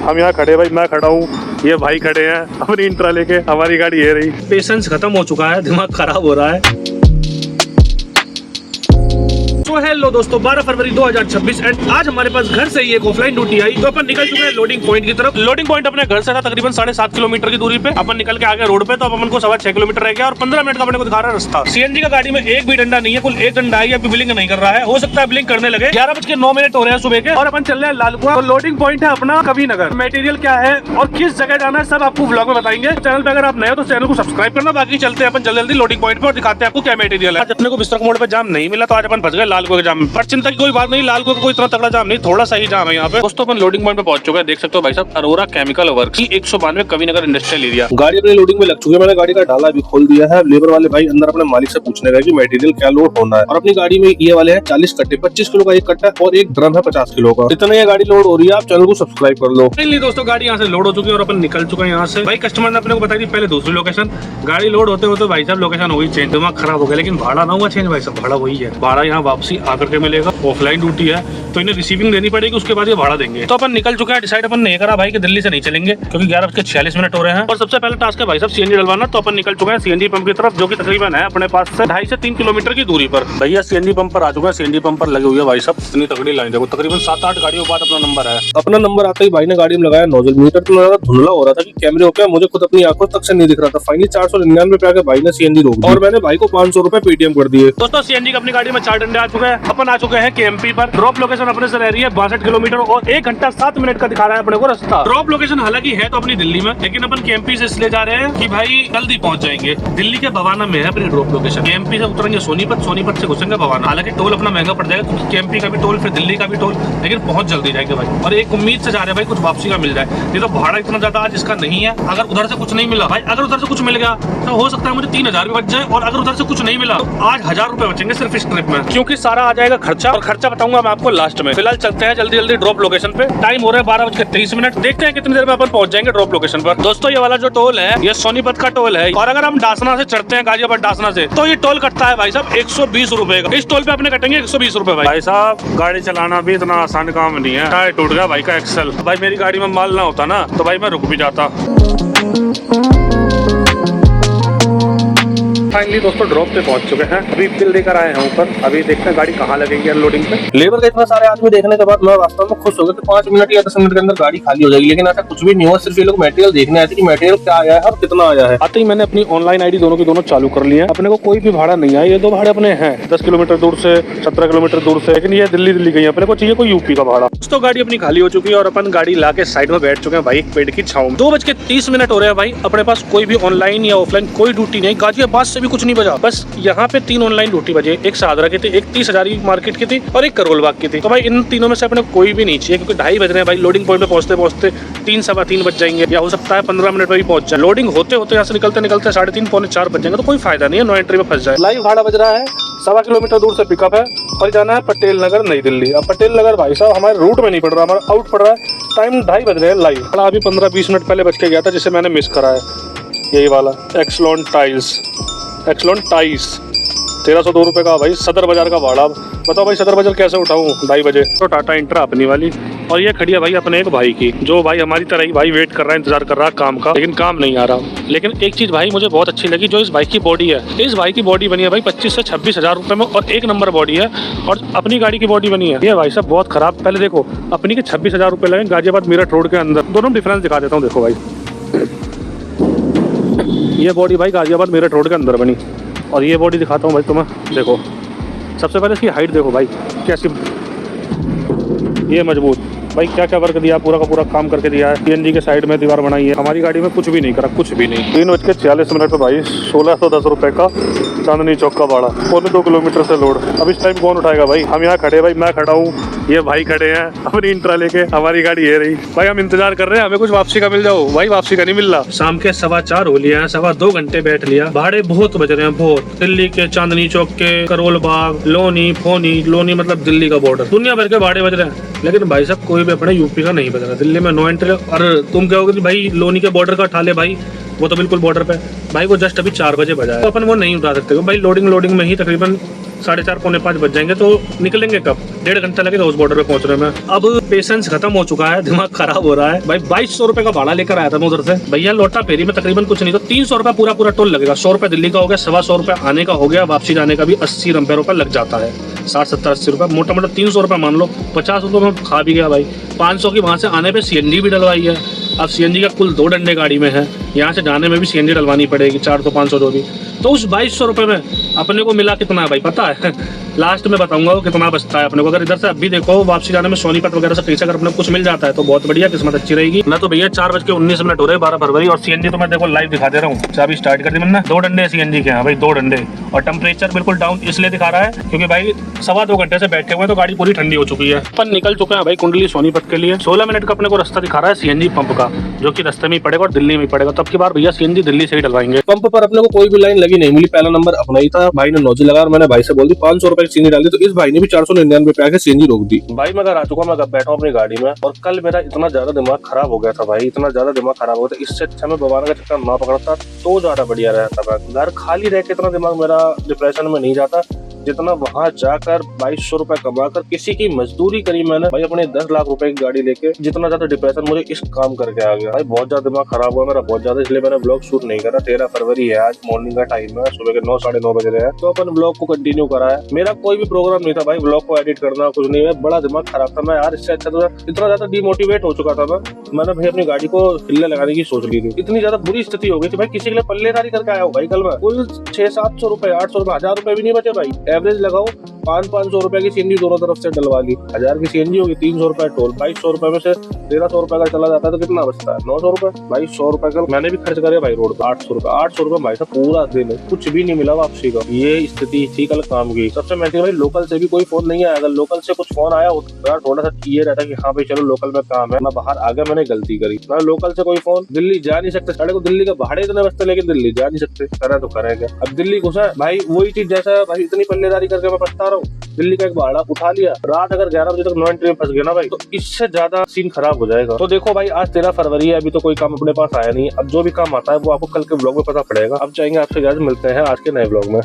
हम यहाँ खड़े भाई, मैं खड़ा हूँ, ये भाई खड़े हैं अपनी इंट्रा लेके, हमारी गाड़ी ये रही। पेशेंस खत्म हो चुका है, दिमाग खराब हो रहा है। तो हेलो दोस्तों, 12 फरवरी 2026 एंड आज हमारे पास घर से ही एक ऑफलाइन ड्यूटी आई। तो अपन निकल चुके हैं लोडिंग पॉइंट की तरफ। लोडिंग पॉइंट अपने घर से था तकरीबन 7.5 किलोमीटर की दूरी पे। अपन निकल के आ गए रोड पे, तो अब अपन को 6.25 किलोमीटर रह गया और 15 मिनट का अपने को दिखा रहा है रास्ता। सीएनजी का गाड़ी में एक भी डंडा नहीं है, कुल एक डंडा है, अभी ब्लिंक नहीं कर रहा है। हो सकता है ब्लिंक करने लगे। 11:09 हो रहे हैं सुबह के और अपन चल रहे हैं लालकुआं। तो लोडिंग पॉइंट है अपना कवि नगर। मटेरियल क्या है और किस जगह जाना है सब आपको व्लॉग में बताएंगे। चैनल पे अगर आप नए हो तो चैनल को सब्सक्राइब करना। बाकी चलते हैं अपन जल्दी लोडिंग पॉइंट पे और दिखाते हैं आपको क्या मटेरियल है। आज अपने को बिस्तर मोड़ पे जाम नहीं मिला, तो आज अपन फंस गए लालकुआं के जाम में। चिंता की कोई बात नहीं, लालकुआं का कोई इतना तगड़ा जाम नहीं, थोड़ा सा ही जाम है यहाँ पे। दोस्तों अपन लोडिंग पॉइंट पे पहुंच चुके हैं। देख सकते हो भाई साहब, अरोरा केमिकल वर्क्स 192 कवि नगर इंडस्ट्रियल एरिया। गाड़ी अपनी लोडिंग में लग चुकी है। मैंने गाड़ी का डाला भी खोल दिया है। लेबर वाले भाई अंदर अपने मालिक से पूछने गए कि मटेरियल क्या लोड होना है। और अपनी गाड़ी में ये वाले हैं 40 कट्टे, 25 किलो का एक कट्टा और एक ड्रम है 50 किलो का। इतना ये गाड़ी लोड हो रही है। आप चैनल को सब्सक्राइब कर लो। फाइनली दोस्तों गाड़ी यहाँ से लोड हो चुकी है और अपन निकल चुके हैं यहाँ से। भाई कस्टमर ने अपने को बताई थी पहले दूसरी लोकेशन। गाड़ी लोड होते होते भाई साहब लोकेशन हुई चेंज। दिमाग खराब हो गया, लेकिन भाड़ा ना हुआ चेंज भाई साहब, भाड़ा वही है। भाड़ा यहाँ वापसी आकर के मिलेगा। ऑफलाइन ड्यूटी है तो इन्हें रिसीविंग देनी पड़ेगी, उसके बाद ये भाड़ा देंगे। तो अपन निकल चुके हैं। डिसाइड अपन नहीं करा भाई कि दिल्ली से नहीं चलेंगे, क्योंकि 11:46 हो रहे हैं। और सबसे पहले टास्क है भाई साहब सीएनजी डलवाना। तो अपन निकल चुके हैं सीएनजी पंप की तरफ, जो कि तकरीबन है अपने पास से 2.5 से 3 किलोमीटर की दूरी पर। भैया सीएनजी पंप पर आ चुके हैं। सीएनजी पंप पर लगे हुए भाई साहब, इतनी तगड़ी लाइन देखो, तकरीबन 7-8 गाड़ियों के बाद अपना नंबर है। अपना नंबर आते ही भाई ने गाड़ी में लगाया नोजल। मीटर तो लगा धुंधला हो रहा था कि कैमरे हो गया, मुझे खुद अपनी आंखों तक से नहीं दिख रहा था। फाइनली 499 पे आके भाई ने सीएनजी रोक दी और मैंने भाई को 500 रुपए पेटीएम कर दिए। दोस्तों सीएनजी अपनी गाड़ी में 4 डंडे आ चुके हैं। अपन आ चुके हैं केएमपी पर। ड्रॉप लोकेशन अपने से रह रही है 62 किलोमीटर और 1 घंटा 7 मिनट का दिखा रहा है अपने को रास्ता। ड्रॉप लोकेशन हालांकि है तो अपनी दिल्ली में, लेकिन अपन केएमपी से इसलिए जा रहे हैं कि भाई जल्दी पहुंच जाएंगे। दिल्ली के भवाना में है अपनी ड्रॉप लोकेशन। केएमपी से उतरेंगे सोनीपत, सोनीपत से घुसेंगे भवाना। हालांकि टोल अपना महंगा पड़ जाएगा, क्योंकि केएमपी का भी टोल फिर दिल्ली का भी टोल, लेकिन पहुंच जल्दी जाएंगे भाई। और एक उम्मीद से जा रहे हैं भाई कुछ वापसी का मिल जाए। नहीं तो भाड़ा इतना ज्यादा आज इसका नहीं है। अगर उधर से कुछ नहीं मिला भाई, अगर उधर से कुछ मिल गया तो हो सकता है मुझे 3000 भी बच जाए, और अगर उधर से कुछ नहीं मिला तो आज 1000 रुपए बचेंगे सिर्फ इस ट्रिप में, क्योंकि सारा आ जाएगा खर्चा। और खर्चा बताऊंगा मैं आपको लास्ट में। फिलहाल चलते हैं जल्दी ड्रॉप लोकेशन पे। टाइम हो रहा है 12:23। देखते हैं कितनी देर में अपन पहुंच जाएंगे ड्रॉप लोकेशन पर। दोस्तों ये वाला जो टोल है ये सोनीपत का टोल है, और अगर हम डासना से चढ़ते हैं गाजियाबाद डासना से, तो ये टोल कटता है भाई साहब 120 रुपए का। इस टोल पे अपने कटेंगे 120 रुपए। भाई साहब गाड़ी चलाना भी इतना आसान काम नहीं है। टायर टूट गया भाई का एक्सल। भाई मेरी गाड़ी में माल ना होता ना तो भाई मैं रुक भी जाता। फाइनली दोस्तों ड्रॉप पे पहुंच चुके हैं। अभी बिल लेकर आए हैं ऊपर। अभी देखते हैं गाड़ी कहाँ लगेगी अनलोडिंग पे। लेबर के इतना सारे आदमी देखने के बाद मैं वास्तव में खुश हो गया कि 5 मिनट या 10 मिनट के अंदर गाड़ी खाली हो जाएगी। लेकिन ऐसा कुछ भी नहीं हुआ। सिर्फ ये लोग मटेरियल देखने आए थे कि मटेरियल क्या आया है और कितना आया है। आते ही मैंने अपनी ऑनलाइन आईडी दोनों की दोनों चालू कर लिए हैं। अपने को कोई भी भाड़ा नहीं आया। ये 2 भाड़े अपने हैं 10 किलोमीटर दूर से, 17 किलोमीटर दूर से, लेकिन ये दिल्ली गई है। अपने को चाहिए कोई यूपी का भाड़ा। तो गाड़ी अपनी खाली हो चुकी है और अपन गाड़ी ला के साइड में बैठ चुके हैं भाई एक पेड़ की छांव में। 2:30 हो रहे हैं भाई। अपने पास कोई भी ऑनलाइन या ऑफलाइन कोई ड्यूटी नहीं। गाजियाबाद से भी कुछ नहीं बजा। बस यहाँ पे 3 ऑनलाइन ड्यूटी बजे। एक सादरा की थी, एक 30,000 की मार्केट की थी और एक करोल बाग की थी। तो भाई इन तीनों में से अपने कोई भी नहीं चाहिए, क्योंकि 2:30 बज रहे हैं भाई। लोडिंग पॉइंट पे पहुंचते 3 सवा 3 बज जाएंगे, या हो सकता है 15 मिनट में भी पहुंच जाए। लोडिंग होते यहाँ से निकलते 3:30 पौने 4 बज जाएंगे। तो कोई फायदा नहीं है नो एंट्री में फंस जाए। लाइव भाड़ा बज रहा है 1.25 किलोमीटर दूर से पिकअप है और जाना है पटेल नगर नई दिल्ली। अब पटेल नगर भाई साहब हमारे रूट में नहीं पड़ रहा, हमारा आउट पड़ रहा है। टाइम 2:30 बज रहे हैं लाइव। अभी 15-20 मिनट पहले बज के गया था, जिसे मैंने मिस करा है। यही वाला एक्सलॉन टाइल्स 1302 रुपए का भाई। सदर बाजार का भाड़ा। बताओ भाई सदर बाजार कैसे उठाऊं 2:30 बजे। तो टाटा इंट्रा अपनी वाली, और ये खड़ी है भाई अपने एक भाई की, जो भाई हमारी तरह ही भाई वेट कर रहा है, इंतजार कर रहा है काम का, लेकिन काम नहीं आ रहा। लेकिन एक चीज भाई मुझे बहुत अच्छी लगी, जो इस बाइक की बॉडी है। इस बाइक की बॉडी बनी है भाई 25 से 26 हजार रुपए में, और 1 नंबर बॉडी है। और अपनी गाड़ी की बॉडी बनी है ये भाई साहब बहुत खराब। पहले देखो अपनी के 26,000 रुपए लगे गाजियाबाद मेरठ रोड के अंदर। दोनों डिफरेंस दिखा देता हूँ। देखो भाई ये बॉडी भाई गाजियाबाद मेरठ रोड के अंदर बनी, और ये बॉडी दिखाता हूँ भाई तुम्हें। देखो सबसे पहले इसकी हाइट देखो भाई कैसी, ये मजबूत भाई क्या क्या वर्क दिया, पूरा का पूरा काम करके दिया है। सीएनजी के साइड में दीवार बनाई है। हमारी गाड़ी में कुछ भी नहीं करा, कुछ भी नहीं। 3:46 पे भाई 1610 रुपए का चांदनी चौक का भाड़ा, 2.25 किलोमीटर से लोड। अब इस टाइम कौन उठाएगा भाई। हम यहाँ खड़े भाई, मैं खड़ा हूँ, ये भाई खड़े हैं अपनी इंट्रा लेके, हमारी गाड़ी ये रही भाई। हम इंतजार कर रहे हैं, हमें कुछ वापसी का मिल जाओ भाई। वापसी का नहीं मिल रहा। शाम के 4:15 हो लिया है, 2.25 घंटे बैठ लिया। भाड़े बहुत बज रहे हैं बहुत। दिल्ली के चांदनी चौक के, करोल बाग, लोनी फोनी, लोनी मतलब दिल्ली का बॉर्डर, दुनिया भर के भाड़े बज रहे हैं। लेकिन भाई साहब कोई भी अपने यूपी का नहीं बज रहा। दिल्ली में नो एंट्री। और तुम कहोगे भाई लोनी के बॉर्डर का उठा ले भाई, वो तो बिल्कुल बॉर्डर पे भाई। वो जस्ट अभी 4 बजे बजा है, तो अपन वो नहीं उठा सकते भाई। लोडिंग में ही तकरीबन 4:30 पौने 5 बज जाएंगे, तो निकलेंगे कब? 1.5 घंटा लगेगा उस बॉर्डर पे पहुंचने में। अब पेशेंस खत्म हो चुका है, दिमाग खराब हो रहा है भाई। 2200 रुपए का भाड़ा लेकर आया था मैं उधर से भैया, लौटा फेरी में तकरीबन कुछ नहीं तो 300 रुपए पूरा टोल लगेगा। 100 रुपए दिल्ली का हो गया, 125 रुपए आने का हो गया, वापसी जाने का भी 80 रुपए लग जाता है। 60-70-80 रुपए, मोटा मोटा 300 रुपए मान लो। 50 रुपए में खा भी गया भाई। 500 की वहां से आने पे सीएनजी भी डलवाई है। अब सीएनजी का कुल 2 डंडे गाड़ी में है, यहाँ से जाने में भी सीएनजी डलवानी पड़ेगी, 400-500 जो भी। तो उस 2200 रुपए में अपने को मिला कितना है भाई पता है? लास्ट में बताऊंगा वो कितना बचता है अपने को। अगर इधर से अभी देखो वापसी जाने में सोनीपत वगैरह से कहीं से अगर अपने को कुछ मिल जाता है तो बहुत बढ़िया, किस्मत अच्छी रहेगी। ना तो भैया 4:19 हो रहे 12 फरवरी, और सीएनजी तो मैं देखो लाइव दिखा दे रहा हूँ। चाबी स्टार्ट कर दी मैंने। 2 डंडे सीएनजी के हैं भाई, 2 डंडे। और टेम्परेचर बिल्कुल डाउन इसलिए दिखा रहा है क्योंकि भाई 2.25 घंटे से बैठे हुए हैं तो गाड़ी पूरी ठंडी हो चुकी है। अपन निकल चुके हैं भाई कुंडली सोनीपत के लिए। 16 मिनट का अपने को रास्ता दिखा रहा है सीएनजी पंप का, जो कि रास्ते में ही पड़ेगा और दिल्ली में ही पड़ेगा। तब की बार भैया सीएनजी दिल्ली से ही डलवाएंगे। पंप पर अपने को कोई भी लाइन लगी नहीं मिली, पहला नंबर अपना ही था। भाई ने नोजी लगा और मैंने भाई से बोल दी 500 रुपए की सीएनजी डाल दी, तो इस भाई ने भी 499 पे आके सीएनजी रोक दी। भाई मैं घर आ चुका, मैं बैठा हूँ अपनी गाड़ी में, और कल मेरा इतना ज्यादा दिमाग खराब हो गया था भाई, इतना ज्यादा दिमाग खराब हो गया था। इससे अच्छा मैं बवाना का चक्कर ना पकड़ता तो ज्यादा बढ़िया रहता था। घर खाली रह के इतना दिमाग मेरा डिप्रेशन में नहीं जाता जितना वहां जाकर 2200 रुपए कमाकर किसी की मजदूरी करी मैंने भाई, अपने 10 लाख रुपए की गाड़ी लेके। जितना ज्यादा डिप्रेशन मुझे इस काम करके आ गया भाई, बहुत ज्यादा दिमाग खराब हुआ मेरा, बहुत ज्यादा। इसलिए मैंने ब्लॉग शूट नहीं करा। 13 फरवरी है आज, मॉर्निंग का टाइम है, सुबह के 9 साढ़े 9 बज रहे हैं, तो अपन ब्लॉग को कंटिन्यू करा है। मेरा कोई भी प्रोग्राम नहीं था भाई ब्लॉग को एडिट करना, कुछ नहीं है। बड़ा दिमाग खराब था मैं यार, इससे अच्छा तो इतना ज्यादा डिमोटिवेट हो चुका था मैंने भाई अपनी गाड़ी को हिलने लगाने की सोच ली थी। इतनी ज्यादा बुरी स्थिति हो गई थी भाई, किसी के लिए पल्लेदारी करके आया हूँ भाई कल मैं। कुल 600-700 रुपए, 800 रुपए, 1000 रुपए भी नहीं बचे भाई। एवरेज लगाओ 500-500 रुपए की सीएनजी दोनों तरफ से डलवा ली। 1000 की सीएनजी होगी, 300 रुपए टोल। 2200 रुपए में से 1300 रुपए का चला जाता है तो कितना बचता है? 900 रुपए। भाई 100 रुपए का मैंने भी खर्च करे भाई रोड पे। 800 रुपए भाई साहब पूरा दिन कुछ भी नहीं मिला वापसी का। ये स्थिति थी कल काम की। सबसे महंगी भाई लोकल से भी कोई फोन नहीं आया। अगर लोकल से कुछ फोन आया होता थोड़ा सा ये रहता कि हाँ भाई चलो लोकल में काम है, मैं बाहर आ गया, मैंने गलती करी। मैं लोकल से कोई फोन, दिल्ली जा नहीं सकते, साढ़े को दिल्ली का भाड़े इतने बचते लेकिन दिल्ली जा नहीं सकते। करे तो करेगा। अब दिल्ली घुसा भाई, वही चीज जैसा भाई इतनी पल्लेदारी करके मैं पछता रहा हूँ। दिल्ली का एक भाड़ा उठा लिया, रात अगर 11 बजे तक नो एंट्री में फंस गया ना भाई, तो इससे ज्यादा सीन खराब हो जाएगा। तो देखो भाई आज 13 फरवरी है, अभी तो कोई काम अपने पास आया नहीं। अब जो भी काम आता है वो आपको कल के ब्लॉग में पता पड़ेगा। अब चाहेंगे आपसे मिलते हैं आज के नए ब्लॉग में।